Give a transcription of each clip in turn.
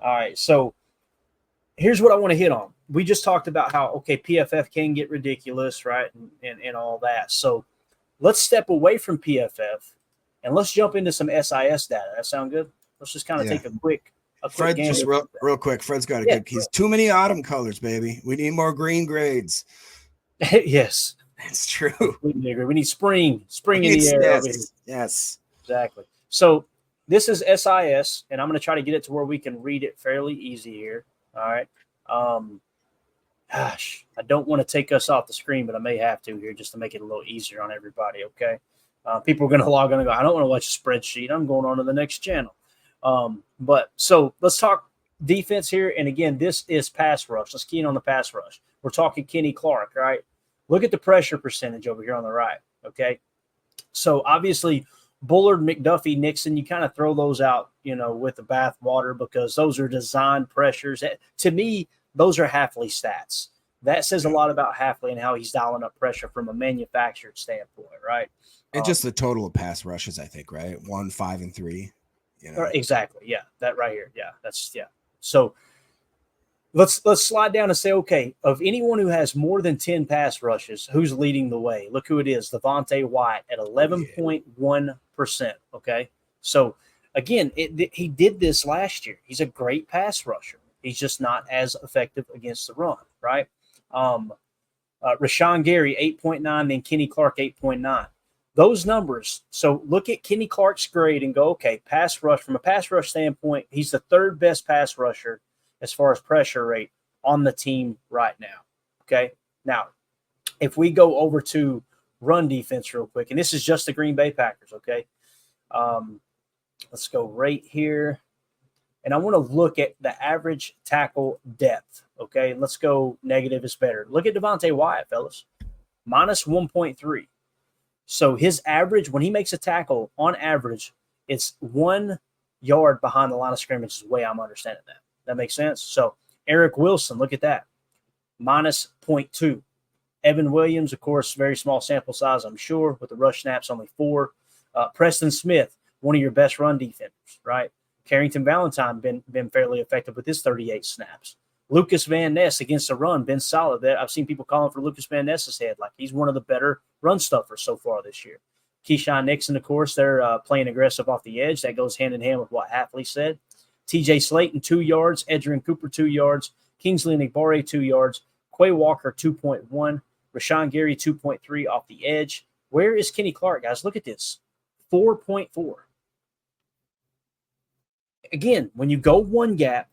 All right. So here's what I want to hit on. We just talked about how, okay, PFF can get ridiculous, right? And all that. So let's step away from PFF and let's jump into some SIS data. That sound good? Let's just kind of Yeah. take a quick Fred, gander. just real quick. Fred's got a Yeah. good. He's too many autumn colors, baby. We need more green grades. Yes. That's true. Completely agree. We need spring in the air over here. Yes. Exactly. So this is SIS, and I'm going to try to get it to where we can read it fairly easy here. All right. Gosh, I don't want to take us off the screen, but I may have to here just to make it a little easier on everybody. Okay. People are going to log on and go, I don't want to watch a spreadsheet. I'm going on to the next channel. But so let's talk defense here. And again, this is pass rush. Let's key in on the pass rush. We're talking Kenny Clark, right? Look at the pressure percentage over here on the right. Okay. So obviously, Bullard, McDuffie, Nixon, you kind of throw those out, with the bath water because those are designed pressures. To me, those are Halfley stats. That says a lot about Halfley and how he's dialing up pressure from a manufactured standpoint, right? And just the total of pass rushes, I think, right? 1, 5, and 3. Exactly. Yeah, that right here. Yeah, yeah. So let's slide down and say, okay, of anyone who has more than 10 pass rushes, who's leading the way? Look who it is, Devontae White at 11.1%. Okay, so again, he did this last year. He's a great pass rusher. He's just not as effective against the run, right? Rashawn Gary 8.9, then Kenny Clark 8.9. Those numbers. So look at Kenny Clark's grade and go, okay, pass rush from a pass rush standpoint, he's the third best pass rusher as far as pressure rate on the team right now. Okay. Now, if we go over to run defense real quick, and this is just the Green Bay Packers. Okay. Let's go right here. And I want to look at the average tackle depth. Okay. Let's go negative is better. Look at Devontae Wyatt, fellas. Minus 1.3. So his average, when he makes a tackle, on average, it's 1 yard behind the line of scrimmage is the way I'm understanding that. That makes sense? So Eric Wilson, look at that. Minus 0.2. Evan Williams, of course, very small sample size, I'm sure, with the rush snaps, only 4. Preston Smith, one of your best run defenders, right? Carrington Valentine been fairly effective with his 38 snaps. Lucas Van Ness against the run, been solid. I've seen people calling for Lucas Van Ness's head. Like he's one of the better run stuffers so far this year. Keyshawn Nixon, of course, they're playing aggressive off the edge. That goes hand in hand with what Halfley said. TJ Slayton, 2 yards. Edgerrin Cooper, 2 yards. Kingsley Enagbare, 2 yards. Quay Walker, 2.1. Rashawn Gary, 2.3 off the edge. Where is Kenny Clark, guys? Look at this. 4.4. Again, when you go one gap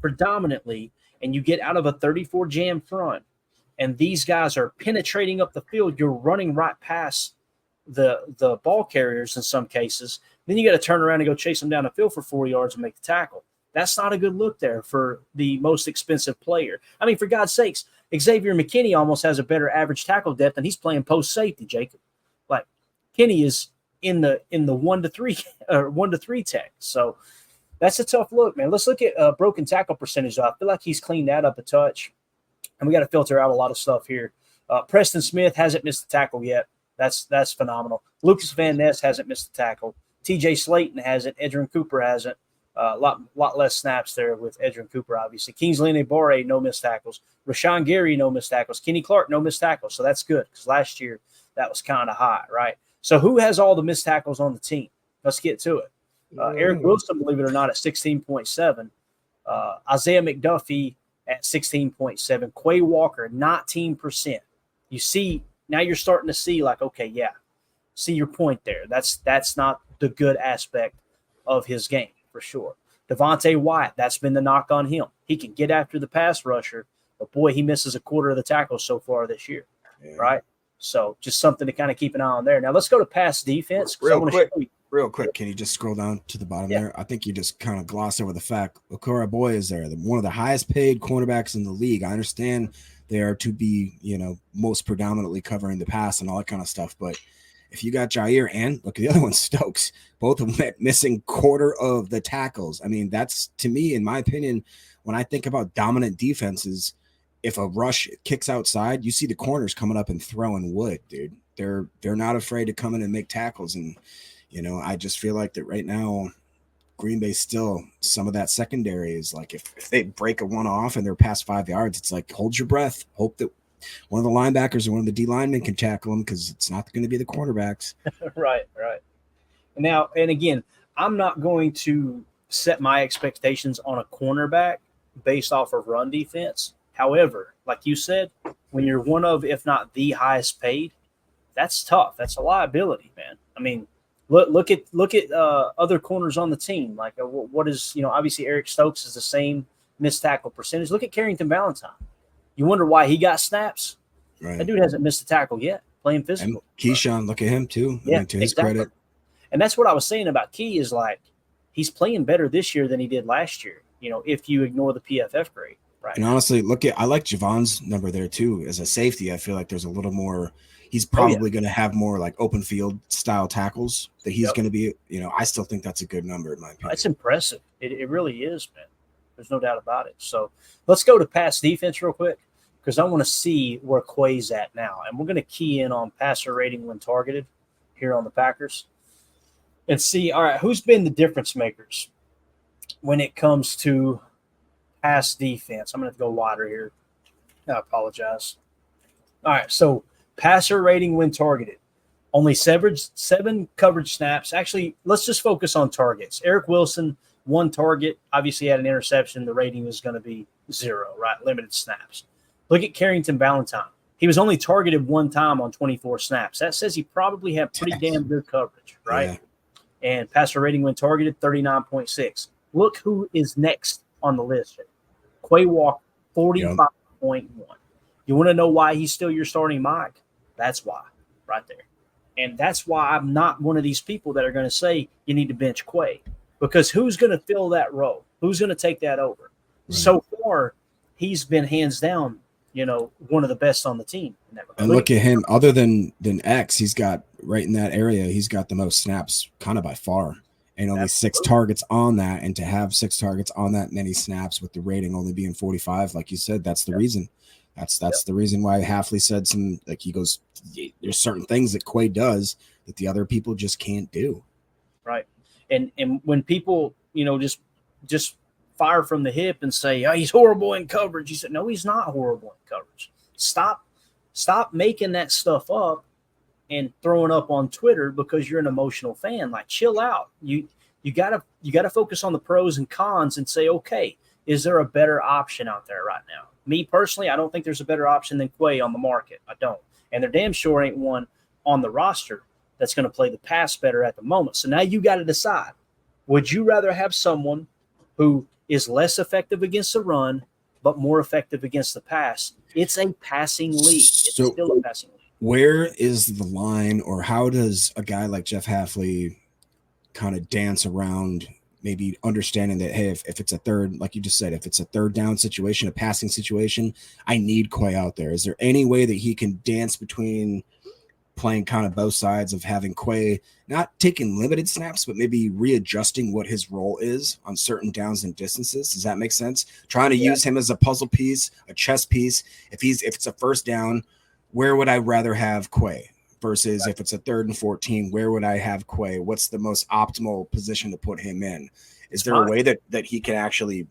predominantly and you get out of a 34 jam front and these guys are penetrating up the field, you're running right past the ball carriers in some cases. Then you got to turn around and go chase them down the field for 4 yards and make the tackle. That's not a good look there for the most expensive player. I mean, for God's sakes, Xavier McKinney almost has a better average tackle depth, and he's playing post safety, Jacob. Like Kenny is in the 1 to 3 or 1 to 3 tech. So that's a tough look, man. Let's look at broken tackle percentage. I feel like he's cleaned that up a touch, and we got to filter out a lot of stuff here. Preston Smith hasn't missed a tackle yet. That's phenomenal. Lucas Van Ness hasn't missed a tackle. TJ Slayton hasn't. Edgerrin Cooper hasn't. A lot less snaps there with Edgerrin Cooper, obviously. Kingsley Enagbare, no missed tackles. Rashawn Gary, no missed tackles. Kenny Clark, no missed tackles. So that's good because last year that was kind of high, right? So who has all the missed tackles on the team? Let's get to it. Eric Wilson, believe it or not, at 16.7. Isaiah McDuffie at 16.7. Quay Walker, 19%. You see, now you're starting to see like, okay, yeah, see your point there. That's not the good aspect of his game for sure. Devontae Wyatt, that's been the knock on him. He can get after the pass rusher, but boy, he misses a quarter of the tackles so far this year, right? So just something to kind of keep an eye on there. Now let's go to pass defense. Real quick, can you just scroll down to the bottom there? I think you just kind of glossed over the fact Okora Boy is there, one of the highest paid cornerbacks in the league. I understand they are to be, most predominantly covering the pass and all that kind of stuff. But if you got Jair and look at the other one, Stokes, both of them missing quarter of the tackles. I mean, that's, to me, in my opinion, when I think about dominant defenses, if a rush kicks outside, you see the corners coming up and throwing wood, dude. They're not afraid to come in and make tackles. And, I just feel like that right now, Green Bay still, some of that secondary is like if they break a one off and they're past 5 yards, it's like hold your breath, hope that one of the linebackers or one of the D linemen can tackle them, because it's not going to be the cornerbacks. Right. Now, and again, I'm not going to set my expectations on a cornerback based off of run defense. However, like you said, when you're one of, if not the highest paid, that's tough. That's a liability, man. I mean, look at other corners on the team. Like what is, obviously Eric Stokes is the same missed tackle percentage. Look at Carrington Valentine. You wonder why he got snaps. Right. That dude hasn't missed a tackle yet, playing physical. And Keyshawn, look at him too. Yeah, I mean, to his credit. And that's what I was saying about Key is like he's playing better this year than he did last year, if you ignore the PFF grade. Right. And honestly, I like Javon's number there too. As a safety, I feel like there's a little more. He's probably going to have more like open field style tackles that he's going to be. I still think that's a good number in my opinion. It's impressive. It really is, man. There's no doubt about it. So let's go to pass defense real quick because I want to see where Quay's at now. And we're going to key in on passer rating when targeted here on the Packers and see, all right, who's been the difference makers when it comes to pass defense. I'm going to go wider here. I apologize. All right, so passer rating when targeted. Only seven coverage snaps. Actually, let's just focus on targets. Eric Wilson, 1 target, obviously had an interception. The rating is going to be 0, right? Limited snaps. Look at Carrington Valentine. He was only targeted 1 time on 24 snaps. That says he probably had pretty damn good coverage, right? Yeah. And passer rating when targeted, 39.6. Look who is next on the list. Quay Walker, 45.1. You want to know why he's still your starting Mike? That's why, right there. And that's why I'm not one of these people that are going to say you need to bench Quay. Because who's going to fill that role? Who's going to take that over? Right. So far, he's been hands down, one of the best on the team. And look at him. Other than X, he's got right in that area. He's got the most snaps, kind of by far, and only 6 targets on that. And to have 6 targets on that many snaps with the rating only being 45, like you said, that's the reason. That's the reason why Hafley said he goes, there's certain things that Quay does that the other people just can't do. Right. And when people, just fire from the hip and say, oh, he's horrible in coverage. You said, no, he's not horrible in coverage. Stop making that stuff up and throwing up on Twitter because you're an emotional fan. Like, chill out. You gotta focus on the pros and cons and say, okay, is there a better option out there right now? Me personally, I don't think there's a better option than Quay on the market. I don't. And there damn sure ain't one on the roster that's going to play the pass better at the moment. So now you got to decide. Would you rather have someone who is less effective against the run but more effective against the pass? It's a passing league. It's still a passing league. Where is the line, or how does a guy like Jeff Hafley kind of dance around maybe understanding that, hey, if it's a third, like you just said, if it's a third down situation, a passing situation, I need Quay out there. Is there any way that he can dance between playing kind of both sides of having Quay not taking limited snaps, but maybe readjusting what his role is on certain downs and distances? Does that make sense? Trying to use him as a puzzle piece, a chess piece. If it's a first down, where would I rather have Quay? Versus if it's a 3rd and 14, where would I have Quay? What's the most optimal position to put him in? Is there a way that he can actually,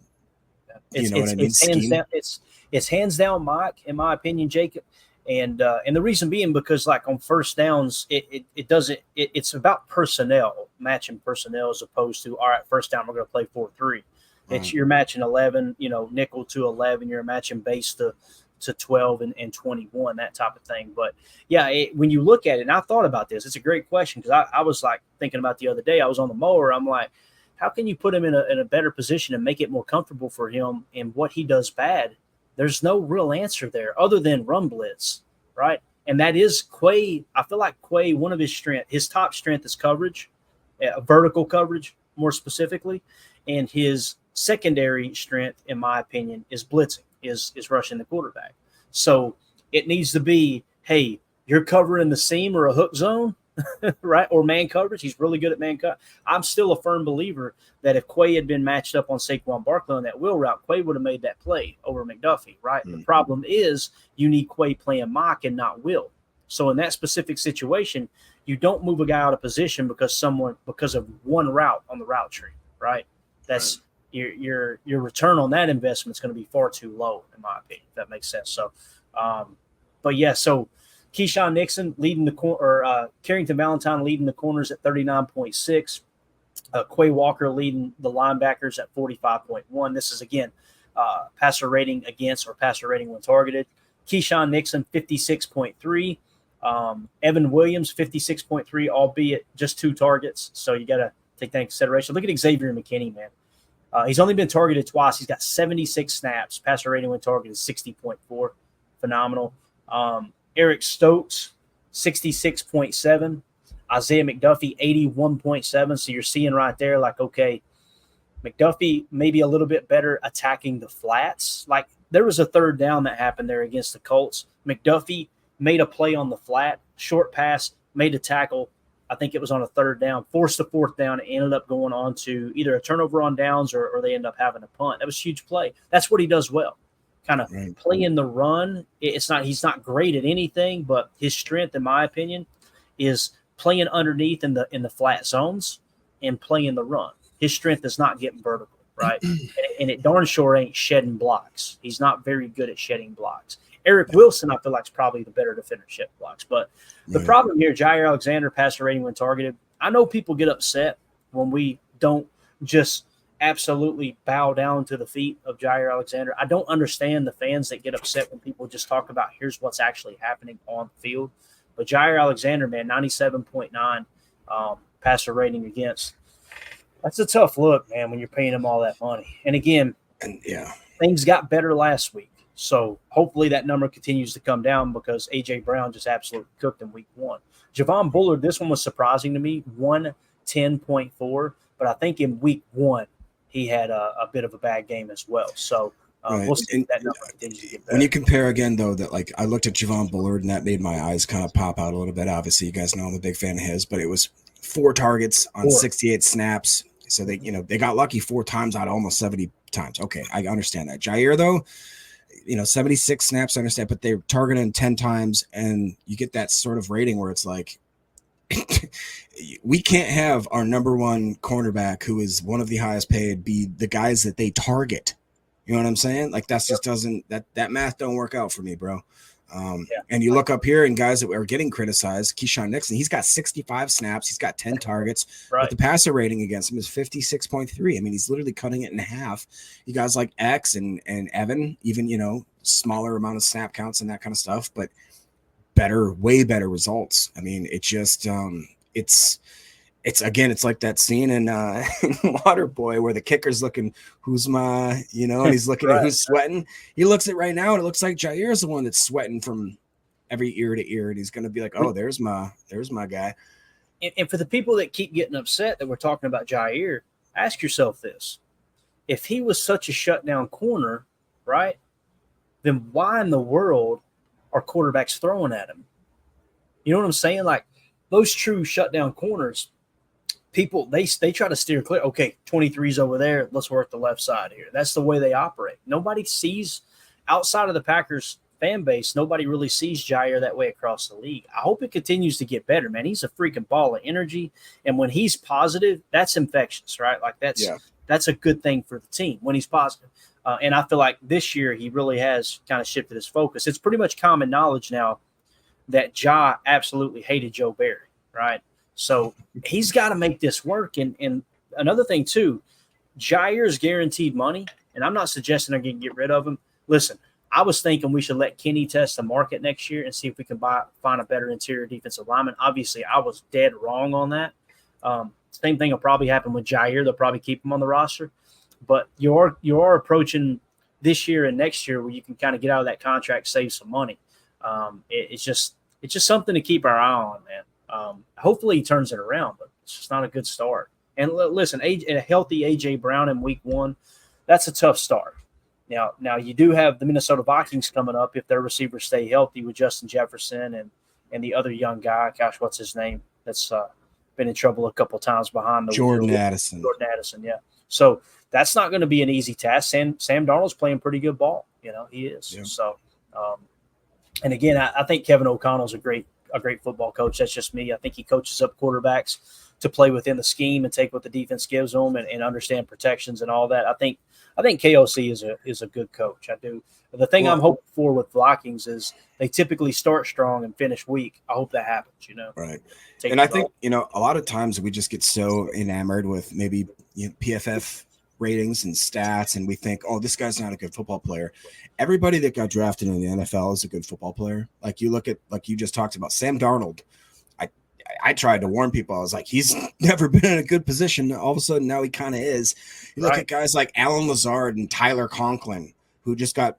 It's hands down Mike, in my opinion, Jacob. And the reason being because, like, on first downs, it's about personnel, matching personnel as opposed to, all right, first down, we're going to play 4-3. It's you're matching 11, nickel to 11, you're matching base to 12 and 21, that type of thing. But yeah, when you look at it, and I thought about this, it's a great question because I was like thinking about the other day, I was on the mower. I'm like, how can you put him in a better position and make it more comfortable for him in what he does bad? There's no real answer there other than run blitz, right? And that is Quay. I feel like Quay, one of his top strength is coverage, vertical coverage more specifically. And his secondary strength, in my opinion, is blitzing. Is rushing the quarterback. So it needs to be, hey, you're covering the seam or a hook zone, right? Or man coverage. He's really good at man coverage. I'm still a firm believer that if Quay had been matched up on Saquon Barkley on that wheel route, Quay would have made that play over McDuffie, right? Mm-hmm. The problem is you need Quay playing Mike and not Will. So in that specific situation, you don't move a guy out of position because of one route on the route tree. right? That's your return on that investment is going to be far too low, in my opinion, if that makes sense. So, but yeah, so Keyshawn Nixon leading the Carrington Valentine leading the corners at 39.6. Quay Walker leading the linebackers at 45.1. This is, again, passer rating against or passer rating when targeted. Keyshawn Nixon, 56.3. Evan Williams, 56.3, albeit just 2 targets. So you got to take that into consideration. Look at Xavier McKinney, man. He's only been targeted twice. He's got 76 snaps. Passer rating when targeted is 60.4. Phenomenal. Eric Stokes, 66.7. Isaiah McDuffie, 81.7. So you're seeing right there, like, okay, McDuffie maybe a little bit better attacking the flats. Like, there was a third down that happened there against the Colts. McDuffie made a play on the flat, short pass, made a tackle. I think it was on a third down, forced the fourth down, and ended up going on to either a turnover on downs or they end up having a punt. That was a huge play. That's what he does well. Kind of playing the run. He's not great at anything, but his strength, in my opinion, is playing underneath in the flat zones and playing the run. His strength is not getting vertical, right? and it darn sure ain't shedding blocks. He's not very good at shedding blocks. Eric Wilson, I feel like, is probably the better defender shed blocks. But the problem here, Jair Alexander, passer rating when targeted. I know people get upset when we don't just absolutely bow down to the feet of Jair Alexander. I don't understand the fans that get upset when people just talk about here's what's actually happening on the field. But Jair Alexander, man, 97.9 passer rating against. That's a tough look, man, when you're paying him all that money. And again, things got better last week. So hopefully that number continues to come down because A.J. Brown just absolutely cooked in week 1. Javon Bullard, this one was surprising to me, 110.4. But I think in week 1 he had a bit of a bad game as well. So we'll see if that number continues to get better. When you compare again, though, that like I looked at Javon Bullard and that made my eyes kind of pop out a little bit. Obviously, you guys know I'm a big fan of his, but it was 4 targets on 68 snaps. So they got lucky 4 times out of almost 70 times. Okay, I understand that. Jair, though, 76 snaps, I understand, but they're targeting 10 times, and you get that sort of rating where it's like, we can't have our number 1 cornerback, who is one of the highest paid, be the guys that they target. You know what I'm saying? Like, that's just that math don't work out for me, bro. And you look up here and guys that are getting criticized, Keyshawn Nixon, he's got 65 snaps. He's got 10 targets, but the passer rating against him is 56.3. I mean, he's literally cutting it in half. You guys like X and Evan, even, smaller amount of snap counts and that kind of stuff, but way better results. I mean, it just, it's like that scene in Waterboy where the kicker's looking, who's my, and he's looking at who's sweating. He looks at right now and it looks like Jair's the one that's sweating from every ear to ear. And he's going to be like, oh, there's my guy. And for the people that keep getting upset that we're talking about Jair, ask yourself this. If he was such a shutdown corner, right, then why in the world are quarterbacks throwing at him? You know what I'm saying? Like, those true shutdown corners, people, they try to steer clear. Okay, 23's over there. Let's work the left side here. That's the way they operate. Nobody sees, outside of the Packers fan base, nobody really sees Jair that way across the league. I hope it continues to get better, man. He's a freaking ball of energy. And when he's positive, that's infectious, right? Like, that's a good thing for the team when he's positive. And I feel like this year he really has kind of shifted his focus. It's pretty much common knowledge now that Ja absolutely hated Joe Barry, right? So he's got to make this work. And another thing, too, Jair's guaranteed money, and I'm not suggesting they're going to get rid of him. Listen, I was thinking we should let Kenny test the market next year and see if we can find a better interior defensive lineman. Obviously, I was dead wrong on that. Same thing will probably happen with Jair. They'll probably keep him on the roster. But you are approaching this year and next year where you can kind of get out of that contract, save some money. It's just something to keep our eye on, man. Hopefully he turns it around, but it's just not a good start. And listen, a healthy A.J. Brown in week 1, that's a tough start. Now you do have the Minnesota Vikings coming up if their receivers stay healthy with Justin Jefferson and the other young guy. Gosh, what's his name? That's been in trouble a couple times behind the Jordan Addison. Jordan Addison, yeah. So that's not going to be an easy task. Sam Darnold's playing pretty good ball. He is. Yeah. So, and again, I think Kevin O'Connell's a great football coach. That's just me. I think he coaches up quarterbacks to play within the scheme and take what the defense gives them and understand protections and all that. I think KOC is a good coach. I do. The thing I'm hoping for with Vikings is they typically start strong and finish weak. I hope that happens, Right. And I think, a lot of times we just get so enamored with maybe PFF ratings and stats, and we think, oh, this guy's not a good football player. Everybody that got drafted in the NFL is a good football player. Like you look at, like you just talked about, Sam Darnold. I tried to warn people. I was like, he's never been in a good position. All of a sudden, now he kind of is. You look at guys like Alan Lazard and Tyler Conklin, who just got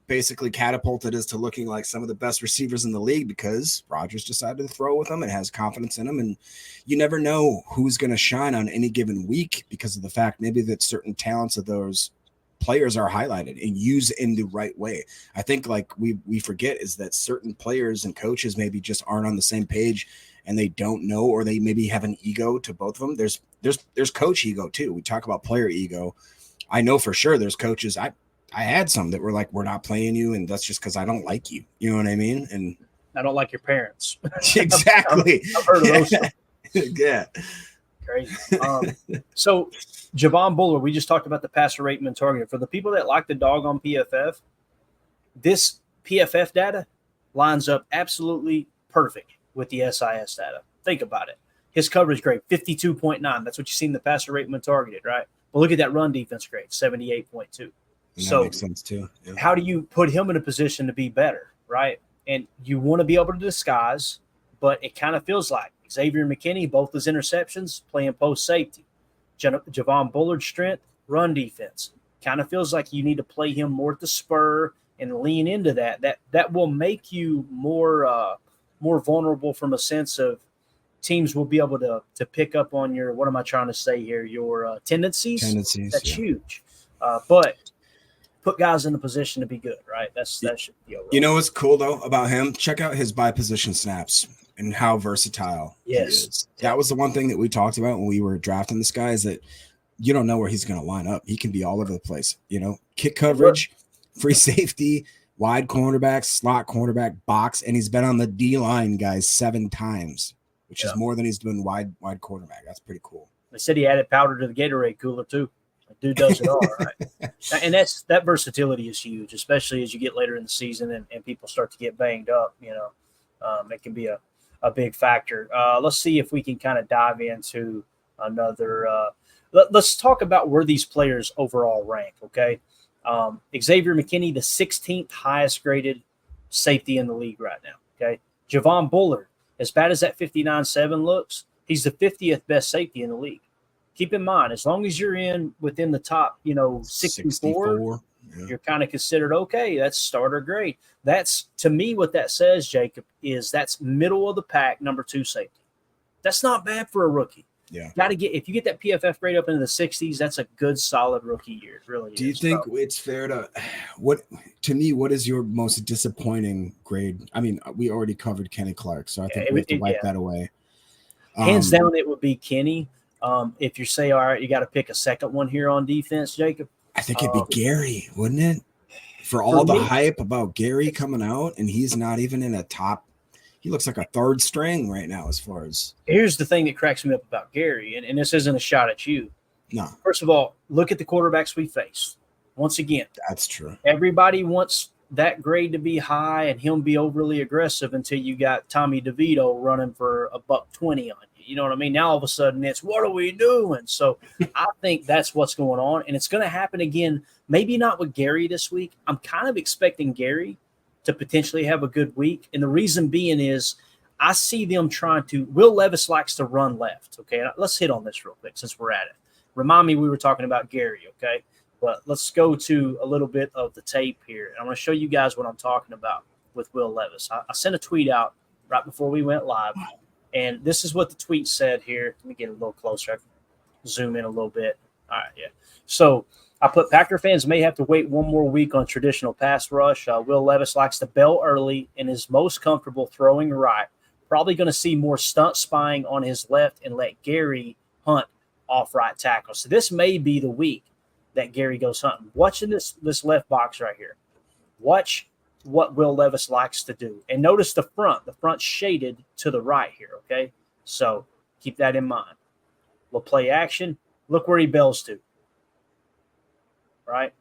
basically catapulted as to looking like some of the best receivers in the league because Rodgers decided to throw with them and has confidence in them. And you never know who's going to shine on any given week because of the fact maybe that certain talents of those players are highlighted and used in the right way. I think like we forget is that certain players and coaches maybe just aren't on the same page and they don't know, or they maybe have an ego to both of them. There's coach ego too. We talk about player ego. I know for sure there's coaches. I had some that were like, we're not playing you, and that's just because I don't like you. You know what I mean? And I don't like your parents. Exactly. I've heard of those. Yeah. Crazy. So Javon Bullard, we just talked about the passer rating and targeting. For the people that like the dog on PFF, this PFF data lines up absolutely perfect with the SIS data. Think about it. His coverage grade, 52.9. That's what you see in the passer rating when targeted, right? But look at that run defense grade, 78.2. So that makes sense too. Yeah. How do you put him in a position to be better, right? And you want to be able to disguise, but it kind of feels like Xavier McKinney, both his interceptions, playing post safety. Javon Bullard's strength, run defense. Kind of feels like you need to play him more at the spur and lean into that. That will make you more vulnerable from a sense of teams will be able to pick up on your, what am I trying to say here, your tendencies. That's huge. But put guys in a position to be good, right? That should be overall. You know what's cool though about him? Check out his by position snaps and how versatile he is. That was the one thing that we talked about when we were drafting this guy, is that you don't know where he's going to line up. He can be all over the place, kick coverage, free safety, wide cornerback, slot cornerback, box, and he's been on the D line, guys, 7 times, which is more than he's doing wide quarterback. That's pretty cool. They said he added powder to the Gatorade cooler too. The dude does it all, right? And that versatility is huge, especially as you get later in the season and people start to get banged up. It can be a big factor. Let's see if we can kind of dive into another. Let's talk about where these players overall rank. Okay, Xavier McKinney, the 16th highest graded safety in the league right now. Okay, Javon Bullard, as bad as that 59.7 looks, he's the 50th best safety in the league. Keep in mind, as long as you're within the top, 64, you're kind of considered okay. That's starter grade. That's, to me, what that says, Jacob, is that's middle of the pack, number 2 safety. That's not bad for a rookie. Yeah. If you get that PFF grade up into the 60s, that's a good, solid rookie year. It really is. Do you think it's fair to what is your most disappointing grade? I mean, we already covered Kenny Clark, so I think we have to wipe that away. Hands down, it would be Kenny. If you say, all right, you got to pick a second one here on defense, Jacob. I think it'd be Gary, wouldn't it? For all the hype about Gary coming out, and he's not even in a top. He looks like a 3rd string right now as far as. Here's the thing that cracks me up about Gary, and this isn't a shot at you. No. First of all, look at the quarterbacks we face. Once again. That's true. Everybody wants that grade to be high and him be overly aggressive until you got Tommy DeVito running for $120 on you. You know what I mean? Now all of a sudden it's, what are we doing? So I think that's what's going on. And it's going to happen again, maybe not with Gary this week. I'm kind of expecting Gary to potentially have a good week. And the reason being is I see them trying to – Will Levis likes to run left. Okay, let's hit on this real quick since we're at it. Remind me we were talking about Gary, okay? But let's go to a little bit of the tape here. And I'm going to show you guys what I'm talking about with Will Levis. I sent a tweet out right before we went live. And this is what the tweet said here. Let me get a little closer. I can zoom in a little bit. All right, yeah. So I put Packer fans may have to wait one more week on traditional pass rush. Will Levis likes to bail early and is most comfortable throwing right. Probably going to see more stunt spying on his left and let Gary hunt off right tackle. So this may be the week that Gary goes hunting. Watching this left box right here. Watch what Will Levis likes to do. And notice the front shaded to the right here, okay? So Keep that in mind. We'll play action. Look where he bails to. Right?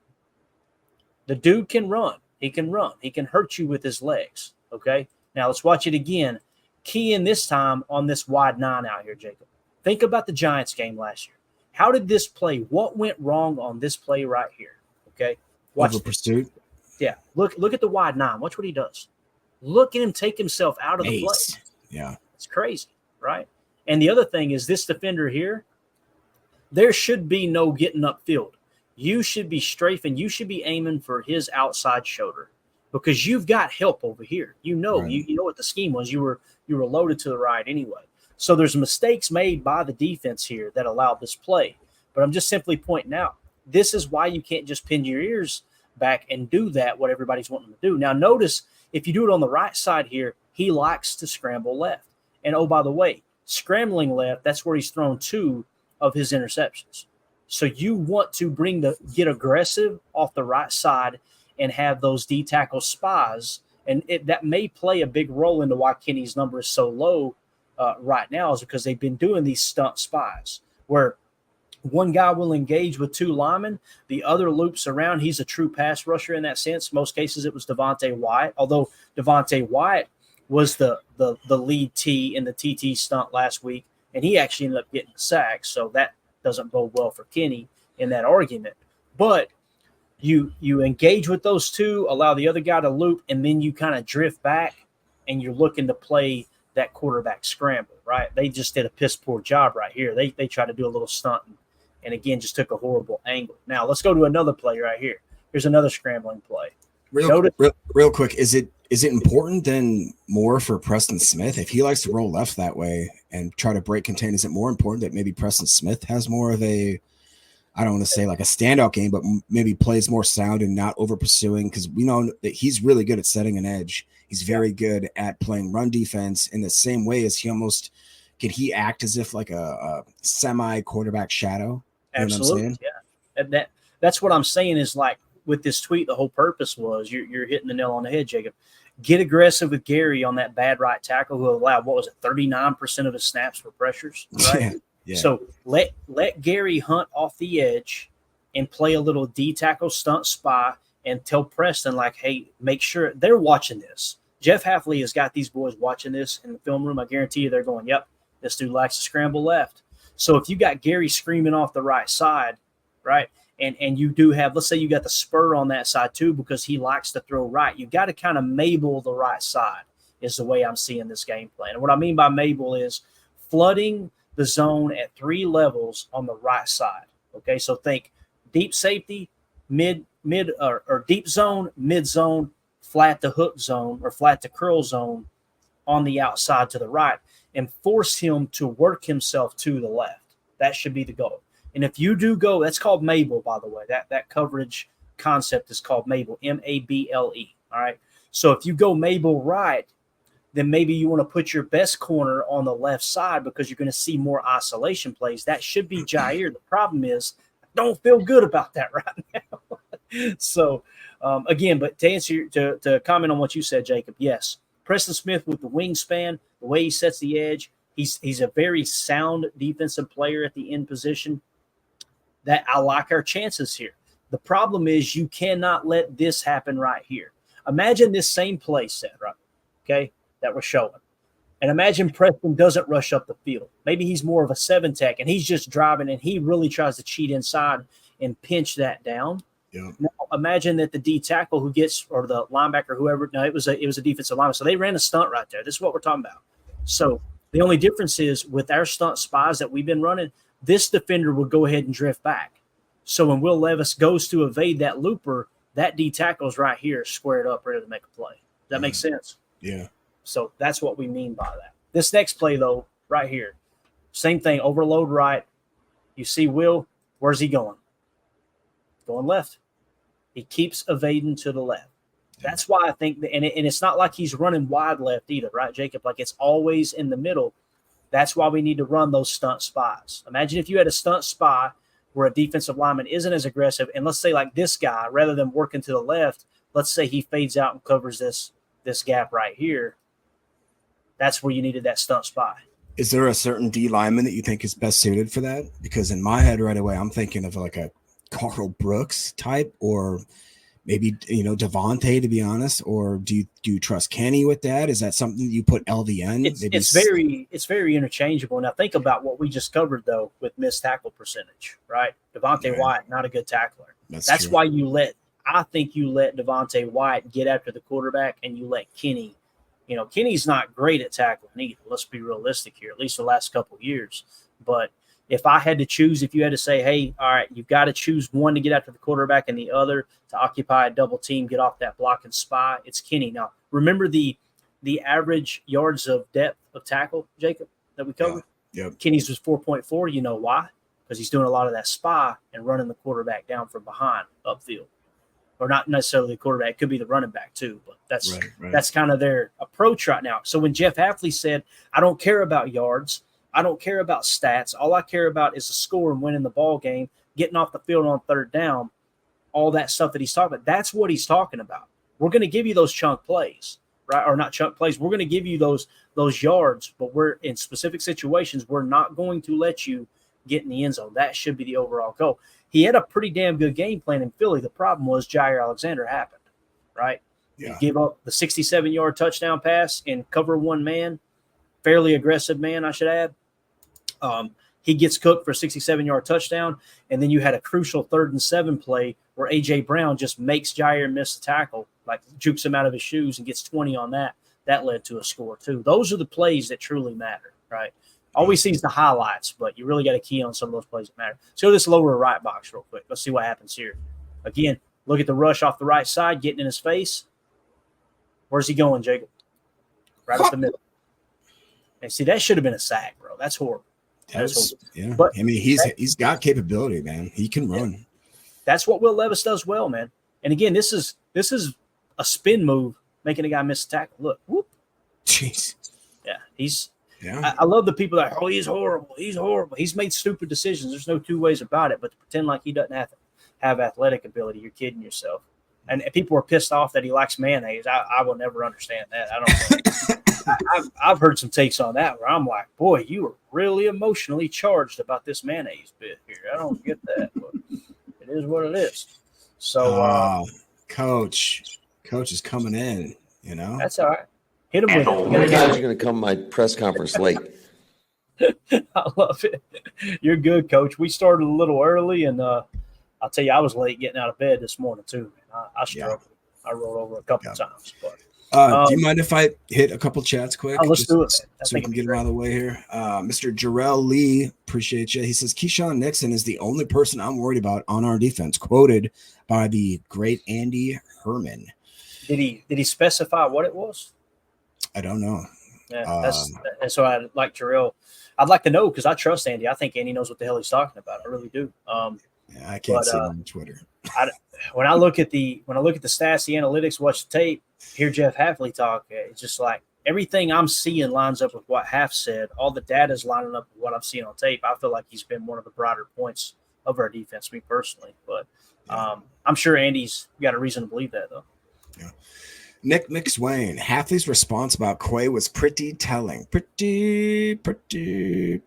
The dude can run. He can run. He can hurt you with his legs. Okay? Now let's watch it again. Key in this time on this wide 9 out here, Jacob. Think about the Giants game last year. How did this play? What went wrong on this play right here? Okay? Watch over pursuit. Yeah. Look at the wide 9. Watch what he does. Look at him take himself out of the play. Yeah. It's crazy, right? And the other thing is this defender here, there should be no getting upfield. You should be strafing. You should be aiming for his outside shoulder because you've got help over here. You know, right. you know what the scheme was. You were loaded to the right anyway. So there's mistakes made by the defense here that allowed this play. But I'm just simply pointing out, this is why you can't just pin your ears back and do that, what everybody's wanting to do. Now, notice if you do it on the right side here, he likes to scramble left. And, oh, by the way, scrambling left, that's where he's thrown 2 of his interceptions. So you want to get aggressive off the right side and have those D tackle spies. And that may play a big role into why Kenny's number is so low right now, is because they've been doing these stunt spies where one guy will engage with 2 linemen, the other loops around. He's a true pass rusher in that sense. Most cases it was Devontae Wyatt, although Devontae Wyatt was the lead T in the TT stunt last week, and he actually ended up getting the sack, so that doesn't bode well for Kenny in that argument. But you engage with those 2, allow the other guy to loop, and then you kind of drift back, and you're looking to play that quarterback scramble, right? They just did a piss-poor job right here. They tried to do a little stunt and again, just took a horrible angle. Now, let's go to another play right here. Here's another scrambling play. Real quick, is it important then more for Preston Smith if he likes to roll left that way and try to break contain? Is it more important that maybe Preston Smith has more of a, I don't want to say like a standout game, but maybe plays more sound and not over pursuing? Because we know that he's really good at setting an edge. He's very good at playing run defense in the same way as could he act as if like a semi quarterback shadow? Absolutely, yeah. That's what I'm saying is, like, with this tweet, the whole purpose was you're hitting the nail on the head, Jacob. Get aggressive with Gary on that bad right tackle who allowed, 39% of his snaps for pressures, right? Yeah. So let Gary hunt off the edge and play a little D tackle stunt spy and tell Preston, like, hey, make sure they're watching this. Jeff Hafley has got these boys watching this in the film room. I guarantee you they're going, yep, this dude likes to scramble left. So if you got Gary screaming off the right side, right, and you do have, let's say you got the spur on that side too because he likes to throw right, you got to kind of Mabel the right side is the way I'm seeing this game plan. And what I mean by Mabel is flooding the zone at 3 levels on the right side, okay? So think deep safety, mid or deep zone, mid zone, flat to hook zone or flat to curl zone on the outside to the right, and force him to work himself to the left. That should be the goal. And if you do go, that's called Mabel, by the way. That coverage concept is called Mabel, Mable. All right. So if you go Mabel right, then maybe you want to put your best corner on the left side because you're going to see more isolation plays. That should be Jair. The problem is, I don't feel good about that right now. So, again, but to answer to comment on what you said, Jacob, yes, Preston Smith with the wingspan, the way he sets the edge, he's a very sound defensive player at the end position. That I like our chances here. The problem is you cannot let this happen right here. Imagine this same play set, right? Okay, that we're showing. And imagine Preston doesn't rush up the field. Maybe he's more of a 7-tech and he's just driving and he really tries to cheat inside and pinch that down. Yeah. Now, imagine that the D tackle who gets, or the linebacker, whoever, no, it was a defensive lineman. So they ran a stunt right there. This is what we're talking about. So the only difference is with our stunt spies that we've been running, this defender will go ahead and drift back. So when Will Levis goes to evade that looper, that D tackle's right here squared up, ready to make a play. Does that make sense? Yeah. So that's what we mean by that. This next play, though, right here, same thing, overload right. You see Will, where's he going? Going left. He keeps evading to the left. That's why I think, and it's not like he's running wide left either, right, Jacob? Like it's always in the middle. That's why we need to run those stunt spies. Imagine if you had a stunt spy where a defensive lineman isn't as aggressive, and let's say like this guy, rather than working to the left, let's say he fades out and covers this gap right here. That's where you needed that stunt spy. Is there a certain D lineman that you think is best suited for that? Because in my head right away, I'm thinking of like a Carl Brooks type, or maybe Devontae, to be honest. Or do you trust Kenny with that? Is that something you put LVN? It's very interchangeable. Now think about what we just covered though with missed tackle percentage, right? Devontae Right. Wyatt, not a good tackler. That's true. why I think you let Devontae Wyatt get after the quarterback, and you let Kenny. Kenny's not great at tackling either. Let's be realistic here, at least the last couple of years. But if I had to choose, if you had to say, hey, all right, you've got to choose one to get after the quarterback and the other to occupy a double team, get off that block and spy, it's Kenny. Now, remember the average yards of depth of tackle, Jacob, that we covered? Yeah. Yep. Kenny's was 4.4. You know why? Because he's doing a lot of that spy and running the quarterback down from behind upfield. Or not necessarily the quarterback, it could be the running back too, but that's kind of their approach right now. So when Jeff Hafley said, I don't care about yards, I don't care about stats, all I care about is the score and winning the ball game, getting off the field on third down, all that stuff that he's talking about, that's what he's talking about. We're going to give you those chunk plays, right? Or not chunk plays. We're going to give you those yards, but we're in specific situations, we're not going to let you get in the end zone. That should be the overall goal. He had a pretty damn good game plan in Philly. The problem was Jair Alexander happened, right? Yeah. He gave up the 67-yard touchdown pass in cover one man, fairly aggressive man, I should add. He gets cooked for a 67-yard touchdown, and then you had a crucial 3rd and 7 play where A.J. Brown just makes Jair miss the tackle, like jukes him out of his shoes and gets 20 on that. That led to a score too. Those are the plays that truly matter, right? Always sees the highlights, but you really got to key on some of those plays that matter. Let's go to this lower right box real quick. Let's see what happens here. Again, look at the rush off the right side, getting in his face. Where's he going, Jacob? Right up the middle. And see, that should have been a sack, bro. That's horrible. Yeah. But I mean, he's got capability, man. He can run. That's what Will Levis does well, man. And again, this is a spin move, making a guy miss a tackle. Look, whoop. Jeez. Yeah, I love the people that, he's horrible. He's horrible. He's made stupid decisions. There's no two ways about it. But to pretend like he doesn't have athletic ability, you're kidding yourself. And people are pissed off that he likes mayonnaise. I will never understand that. I've heard some takes on that where I'm like, boy, you are really emotionally charged about this mayonnaise bit here. I don't get that, but it is what it is. So, Coach is coming in. That's all right. Hit him with it. You guys are going to come to my press conference late. I love it. You're good, Coach. We started a little early, and I'll tell you, I was late getting out of bed this morning too. Man. I struggled. Yeah. I rolled over a couple of times. But do you mind if I hit a couple chats quick? Let's do it. So we can get him out of the way here. Mr. Jarrell Lee, appreciate you. He says Keyshawn Nixon is the only person I'm worried about on our defense. Quoted by the great Andy Herman. Did he specify what it was? I don't know. Yeah, and so I'd like Jarrell. I'd like to know because I trust Andy. I think Andy knows what the hell he's talking about. I really do. I can't see it on Twitter. When I look at the stats, the analytics, watch the tape, hear Jeff Hafley talk, it's just like everything I'm seeing lines up with what Haf said. All the data is lining up with what I'm seeing on tape. I feel like he's been one of the brighter points of our defense, me personally. But I'm sure Andy's got a reason to believe that, though. Yeah. Nick McSwain, Hafley's response about Quay was pretty telling. Pretty good. I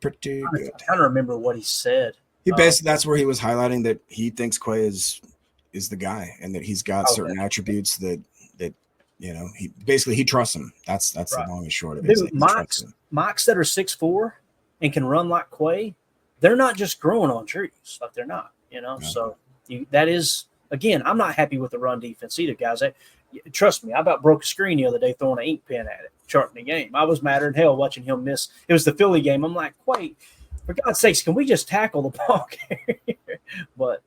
kind of remember what he said. He basically, that's where he was highlighting that he thinks Quay is the guy and that he's got certain attributes that he trusts him. That's right. The long and short of it. Dude, mocks that are 6'4" and can run like Quay, they're not just growing on trees. Like they're not, No. So that is, again, I'm not happy with the run defense either, guys. Trust me, I about broke a screen the other day throwing an ink pen at it, charting the game. I was madder than hell watching him miss. It was the Philly game. I'm like, wait, for God's sakes, can we just tackle the ball carrier? But,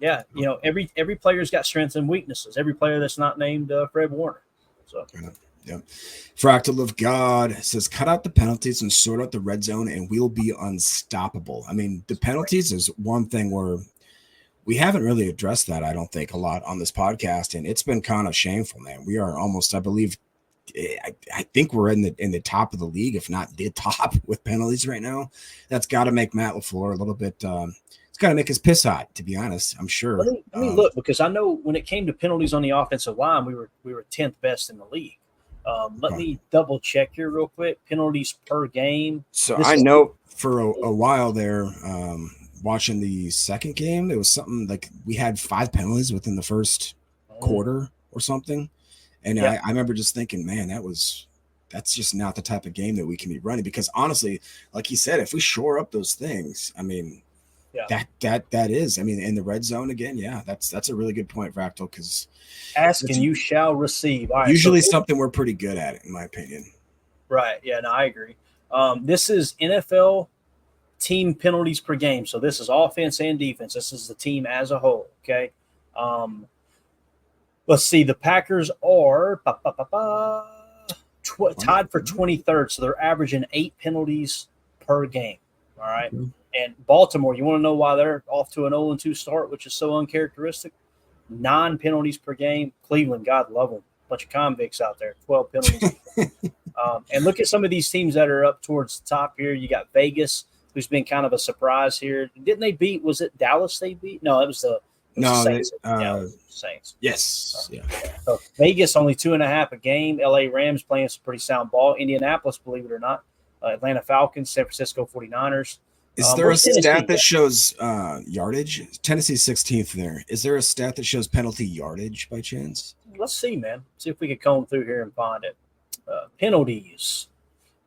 yeah, every player's got strengths and weaknesses. Every player that's not named Fred Warner. So, yeah. Fractal of God says, cut out the penalties and sort out the red zone, and we'll be unstoppable. I mean, the penalties is one thing where we haven't really addressed that, I don't think, a lot on this podcast, and it's been kind of shameful, man. We are almost, I believe, I think we're in the top of the league, if not the top, with penalties right now. That's got to make Matt LaFleur a little bit. It's got to make us piss hot, to be honest. I'm sure. Let me look, because I know when it came to penalties on the offensive line, we were 10th best in the league. Let me double check here real quick. Penalties per game. So I know for a while there, watching the second game, it was something like we had 5 penalties within the first quarter or something. And I remember just thinking, man, that's just not the type of game that we can be running, because honestly, like he said, if we shore up those things, I mean, that is, I mean, in the red zone again, that's a really good point, Fractal, because ask and you shall receive. All right, usually something we're pretty good at, in my opinion. Right. Yeah, no, I agree. This is NFL team penalties per game. So this is offense and defense. This is the team as a whole. Okay. Let's see. The Packers are tied for 23rd. So they're averaging 8 penalties per game. All right. Mm-hmm. And Baltimore, you want to know why they're off to an 0-2 start, which is so uncharacteristic? 9 penalties per game. Cleveland, God love them. Bunch of convicts out there. 12 penalties. And look at some of these teams that are up towards the top here. You got Vegas, who's been kind of a surprise here. Didn't they beat? Was it Dallas they beat? No, it was the Saints. Saints. Yes. So Vegas only 2.5 a game. LA Rams playing some pretty sound ball. Indianapolis, believe it or not. Atlanta Falcons, San Francisco 49ers. Is there a stat that shows yardage? Tennessee's 16th there. Is there a stat that shows penalty yardage by chance? Let's see, man. See if we can comb through here and find it. Penalties.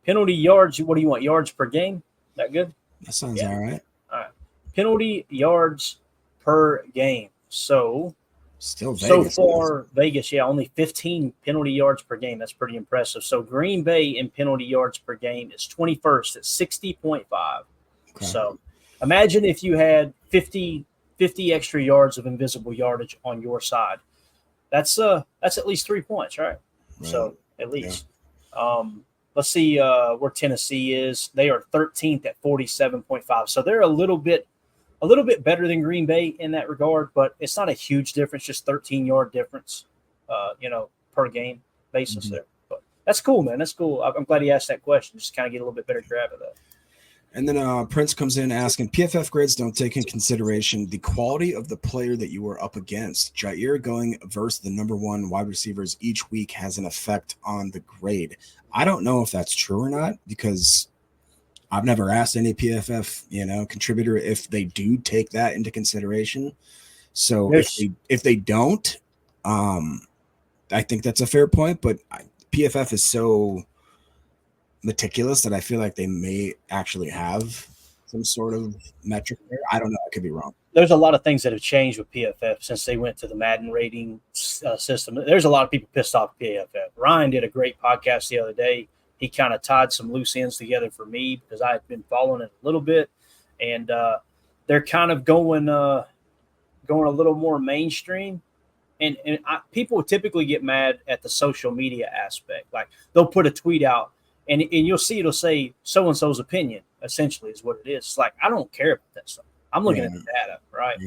Penalty yards. What do you want? Yards per game? That good? That sounds all right. All right. Penalty yards per game. So Vegas. So far, Vegas, only 15 penalty yards per game. That's pretty impressive. So Green Bay in penalty yards per game is 21st at 60.5. Okay. So imagine if you had 50 extra yards of invisible yardage on your side. That's at least 3 points, right? So at least. Yeah. Let's see where Tennessee is. They are 13th at 47.5. So they're a little bit better than Green Bay in that regard, but it's not a huge difference, just 13-yard difference, per game basis there. But that's cool, man. That's cool. I'm glad he asked that question, just kind of get a little bit better grab of that. And then Prince comes in asking, PFF grades don't take in consideration the quality of the player that you were up against. Jair going versus the number 1 wide receivers each week has an effect on the grade. I don't know if that's true or not, because I've never asked any PFF, contributor if they do take that into consideration. So if they don't, I think that's a fair point. But PFF is so meticulous that I feel like they may actually have some sort of metric there. I don't know. I could be wrong. There's a lot of things that have changed with PFF since they went to the Madden rating system. There's a lot of people pissed off at PFF. Ryan did a great podcast the other day. He kind of tied some loose ends together for me because I had been following it a little bit, and they're kind of going a little more mainstream. And people typically get mad at the social media aspect. Like they'll put a tweet out, and you'll see it'll say so and so's opinion. Essentially, is what it is. It's like I don't care about that stuff. I'm looking at the data, right?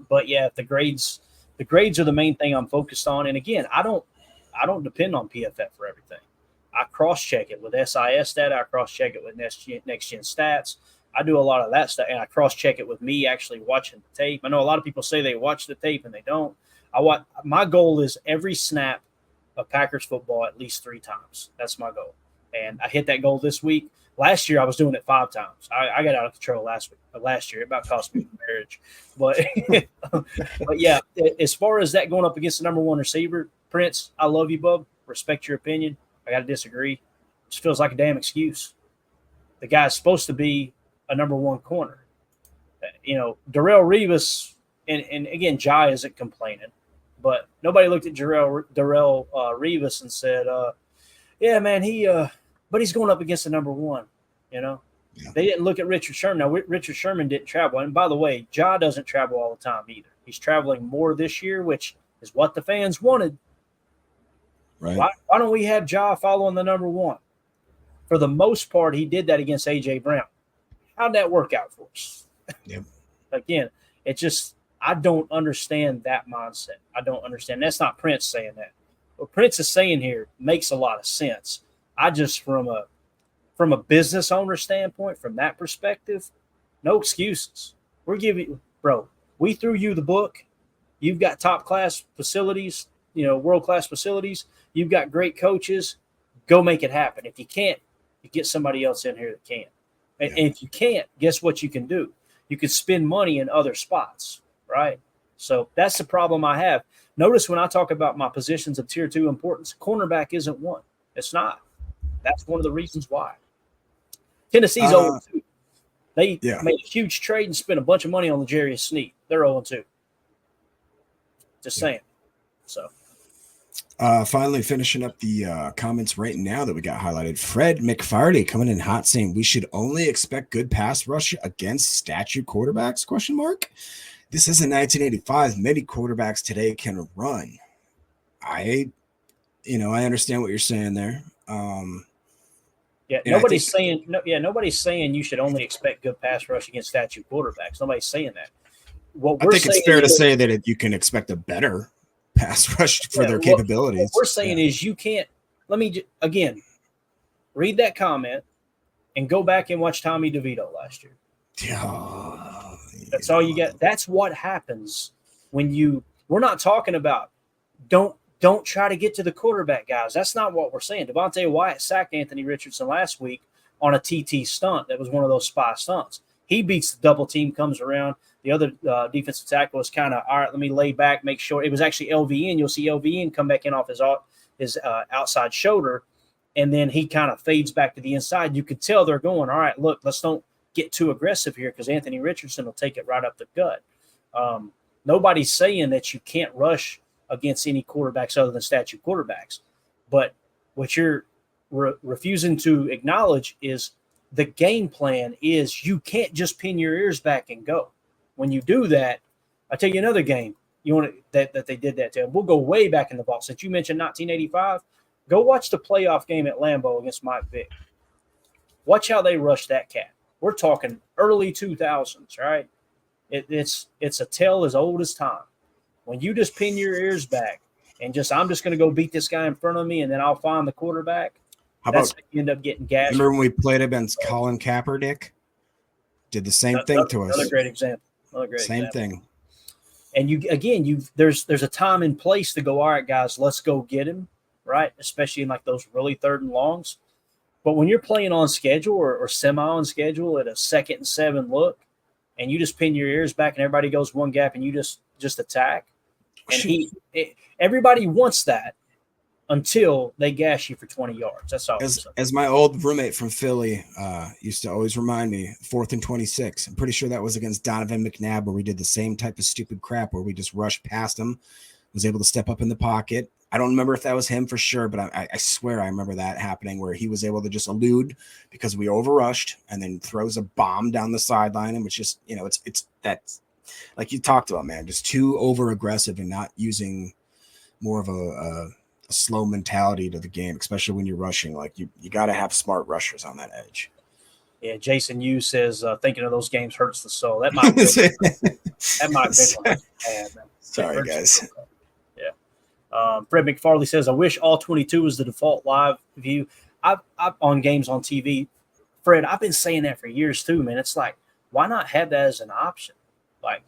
But the grades are the main thing I'm focused on. And again, I don't depend on PFF for everything. I cross-check it with SIS data. I cross-check it with next-gen stats. I do a lot of that stuff, and I cross-check it with me actually watching the tape. I know a lot of people say they watch the tape, and they don't. My goal is every snap of Packers football at least 3 times. That's my goal, and I hit that goal this week. Last year, I was doing it 5 times. I got out of control last year. It about cost me marriage. But, but yeah, as far as that going up against the number 1 receiver, Prince, I love you, bub. Respect your opinion. I got to disagree. It just feels like a damn excuse. The guy's supposed to be a number 1 corner. Darrelle Revis, and again, Jai isn't complaining, but nobody looked at Darrelle Revis and said, yeah, man, but he's going up against the number 1, Yeah. They didn't look at Richard Sherman. Now, Richard Sherman didn't travel. And by the way, Jai doesn't travel all the time either. He's traveling more this year, which is what the fans wanted. Right. Why don't we have Ja following the number 1? For the most part, he did that against A.J. Brown. How'd that work out for us? Yep. Again, I don't understand that mindset. I don't understand. That's not Prince saying that. What Prince is saying here makes a lot of sense. I just, from a business owner standpoint, from that perspective, no excuses. We threw you the book. You've got top-class facilities. world-class facilities. You've got great coaches. Go make it happen. If you can't, you get somebody else in here that can. And if you can't, guess what you can do? You can spend money in other spots, right? So that's the problem I have. Notice when I talk about my positions of tier 2 importance, cornerback isn't one. It's not. That's one of the reasons why. Tennessee's 0-2. They made a huge trade and spent a bunch of money on L'Jarius Sneed. They're 0-2. Just saying. So. Finally finishing up the comments right now that we got highlighted. Fred McFarty coming in hot saying we should only expect good pass rush against statue quarterbacks, ? This isn't 1985. Many quarterbacks today can run. I understand what you're saying there. Nobody's saying you should only expect good pass rush against statue quarterbacks. Nobody's saying that. I think it's fair to say that you can expect a better pass rush for their capabilities. What we're saying is you can't. Let me again read that comment and go back and watch Tommy DeVito last year. That's all you get. That's what happens when we're not talking about don't try to get to the quarterback, guys. That's not what we're saying. Devontae Wyatt sacked Anthony Richardson last week on a TT stunt. That was one of those spy stunts. He beats the double team, comes around. The other defensive tackle was kind of, all right, let me lay back, make sure. It was actually LVN. You'll see LVN come back in off his outside shoulder, and then he kind of fades back to the inside. You could tell they're going, all right, look, let's don't get too aggressive here because Anthony Richardson will take it right up the gut. Nobody's saying that you can't rush against any quarterbacks other than statue quarterbacks. But what you're refusing to acknowledge is the game plan is you can't just pin your ears back and go. When you do that, I'll tell you another game that they did that to. We'll go way back in the vault. Since you mentioned 1985, go watch the playoff game at Lambeau against Mike Vick. Watch how they rushed that cat. We're talking early 2000s, right? It's a tale as old as time. When you just pin your ears back and I'm just going to go beat this guy in front of me and then I'll find the quarterback, that's how you end up getting gashed. Remember when we played against Colin Kaepernick? Did the same thing to us. Another great example. Same thing. And there's a time and place to go, all right, guys, let's go get him, right? Especially in like those really third and longs. But when you're playing on schedule or semi on schedule at a 2nd and 7 look, and you just pin your ears back and everybody goes one gap and you just attack, and everybody wants that until they gash you for 20 yards. That's all. As my old roommate from Philly used to always remind me, 4th and 26. I'm pretty sure that was against Donovan McNabb where we did the same type of stupid crap where we just rushed past him, was able to step up in the pocket. I don't remember if that was him for sure, but I swear I remember that happening where he was able to just elude because we overrushed and then throws a bomb down the sideline. And it's just, it's that's like you talked about, man, just too over aggressive and not using more of a slow mentality to the game, especially when you're rushing. Like you got to have smart rushers on that edge. Yeah, Jason Yu says thinking of those games hurts the soul. That might be bad, man. Sorry, guys. Yeah. Fred McFarley says, I wish all 22 was the default live view. I've on games on TV. Fred, I've been saying that for years too, man. It's like, why not have that as an option? Like,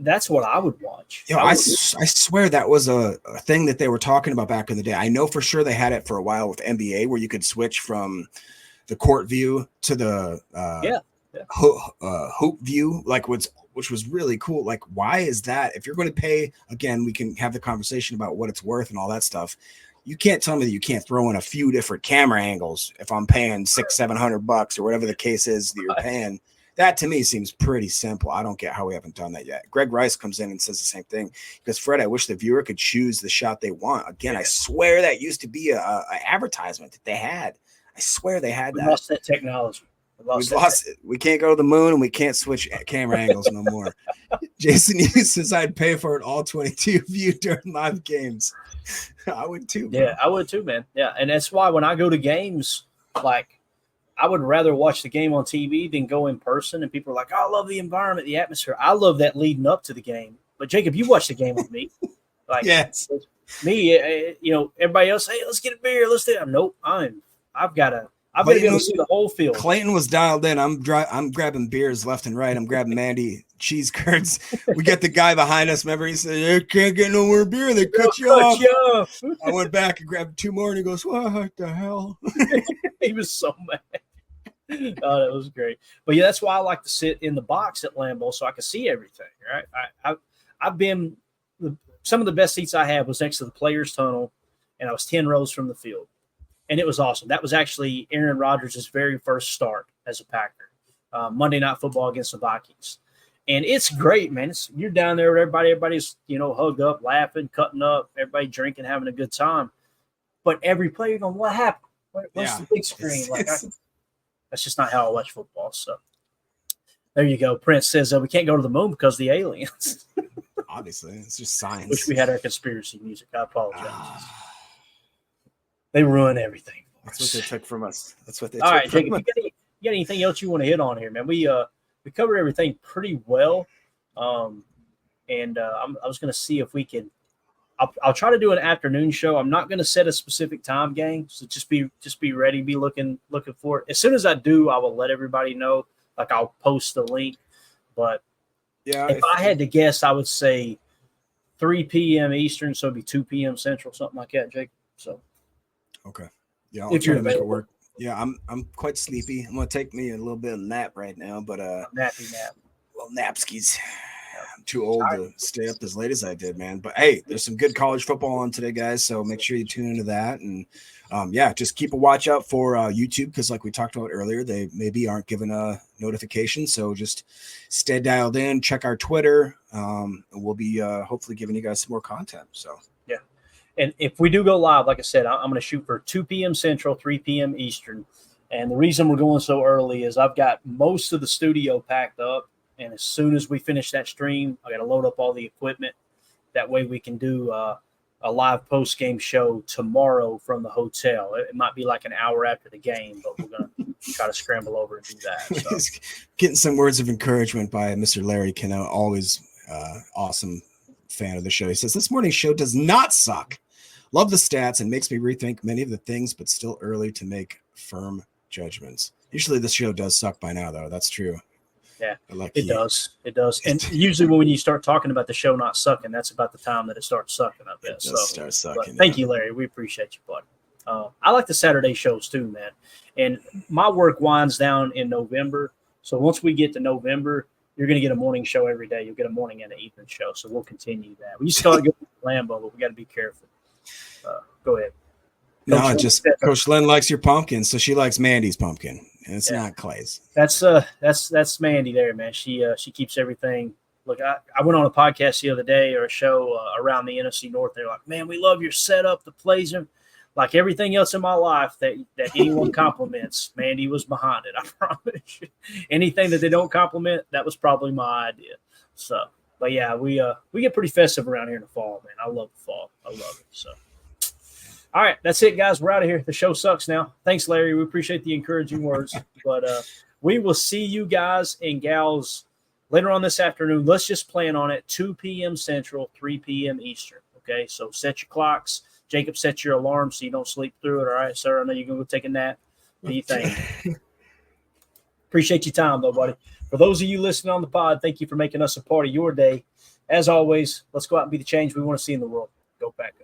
that's what I would watch. I swear that was a thing that they were talking about back in the day. I know for sure they had it for a while with NBA where you could switch from the court view to the hoop view, which was really cool. Like, why is that? If you're going to pay, again, we can have the conversation about what it's worth and all that stuff. You can't tell me that you can't throw in a few different camera angles if I'm paying $600-700 or whatever the case is that you're paying. That to me seems pretty simple. I don't get how we haven't done that yet. Greg Rice comes in and says the same thing because Fred, I wish the viewer could choose the shot they want. Again, I swear that used to be a advertisement that they had. I swear they had that. We lost that technology. We've lost it. We can't go to the moon and we can't switch camera angles no more. Jason Hughes says I'd pay for it all 22 view during live games. I would too. Bro. Yeah, I would too, man. Yeah, and that's why when I go to games, like I would rather watch the game on TV than go in person. And people are like, oh, I love the environment, the atmosphere. I love that leading up to the game. But Jacob, you watch the game with me. Like, yes. Me, everybody else, hey, let's get a beer. Let's do it. Nope. I've got I've got to be able to see the whole field. Clayton was dialed in. I'm grabbing beers left and right. I'm grabbing Mandy cheese curds. We get the guy behind us. Remember, he said, "You can't get no more beer. They cut you off." I went back and grabbed 2 more, and he goes, "What the hell?" He was so mad. Oh, that was great. But yeah, that's why I like to sit in the box at Lambeau so I can see everything. Right? I've been some of the best seats I had was next to the players' tunnel, and I was 10 rows from the field. And it was awesome. That was actually Aaron Rodgers' very first start as a Packer, Monday Night Football against the Vikings. And it's great, man. You're down there with everybody. Everybody's, hugged up, laughing, cutting up, everybody drinking, having a good time. But every play, you're going, what happened? What's the big screen? That's just not how I watch football. So there you go. Prince says we can't go to the moon because of the aliens. Obviously, it's just science. Wish we had our conspiracy music. I apologize. They ruin everything. That's what they took from us. That's what they All took right, Jacob, you got anything else you want to hit on here, man? We covered everything pretty well. I was going to see if we could I'll try to do an afternoon show. I'm not going to set a specific time, gang. So just be ready, be looking for it. As soon as I do, I will let everybody know. Like I'll post the link. But yeah, if I had to guess, I would say 3 p.m. Eastern, so it'd be 2 p.m. Central, something like that, Jake. So okay, yeah, if you're available. Work. Yeah, I'm quite sleepy. I'm gonna take me a little bit of nap right now, but nappy nap, well, napskis. I'm too old to stay up as late as I did, man. But hey, there's some good college football on today, guys. So make sure you tune into that, and just keep a watch out for YouTube because, like we talked about earlier, they maybe aren't giving a notification. So just stay dialed in. Check our Twitter. And we'll be hopefully giving you guys some more content. So yeah, and if we do go live, like I said, I'm going to shoot for 2 p.m. Central, 3 p.m. Eastern. And the reason we're going so early is I've got most of the studio packed up. And as soon as we finish that stream, I got to load up all the equipment. That way we can do a live post-game show tomorrow from the hotel. It might be like an hour after the game, but we're going to try to scramble over and do that. So. Getting some words of encouragement by Mr. Larry Cano, always awesome fan of the show. He says, this morning's show does not suck. Love the stats and makes me rethink many of the things, but still early to make firm judgments. Usually this show does suck by now, though. That's true. Yeah, it does. It does. And usually when you start talking about the show not sucking, that's about the time that it starts sucking, I bet. Start sucking. Thank you, Larry. We appreciate you, buddy. I like the Saturday shows too, man. And my work winds down in November. So once we get to November, you're going to get a morning show every day. You'll get a morning and an evening show. So we'll continue that. We used to go to Lambeau, but we got to be careful. Go ahead. Coach Lynn likes your pumpkin, so she likes Mandy's pumpkin. And it's not Clay's. That's Mandy there, man. She keeps everything. Look, I went on a podcast the other day or a show around the NFC North. They're like, man, we love your setup, the plays, and like everything else in my life that anyone compliments. Mandy was behind it. I promise you. Anything that they don't compliment, that was probably my idea. So, but yeah, we get pretty festive around here in the fall, man. I love the fall. I love it. So. All right, that's it, guys. We're out of here. The show sucks now. Thanks, Larry. We appreciate the encouraging words. But we will see you guys and gals later on this afternoon. Let's just plan on it, 2 p.m. Central, 3 p.m. Eastern, okay? So set your clocks. Jacob, set your alarm so you don't sleep through it, all right, sir? I know you're going to go take a nap. Do you think? Appreciate your time, though, buddy. For those of you listening on the pod, thank you for making us a part of your day. As always, let's go out and be the change we want to see in the world. Go Packers.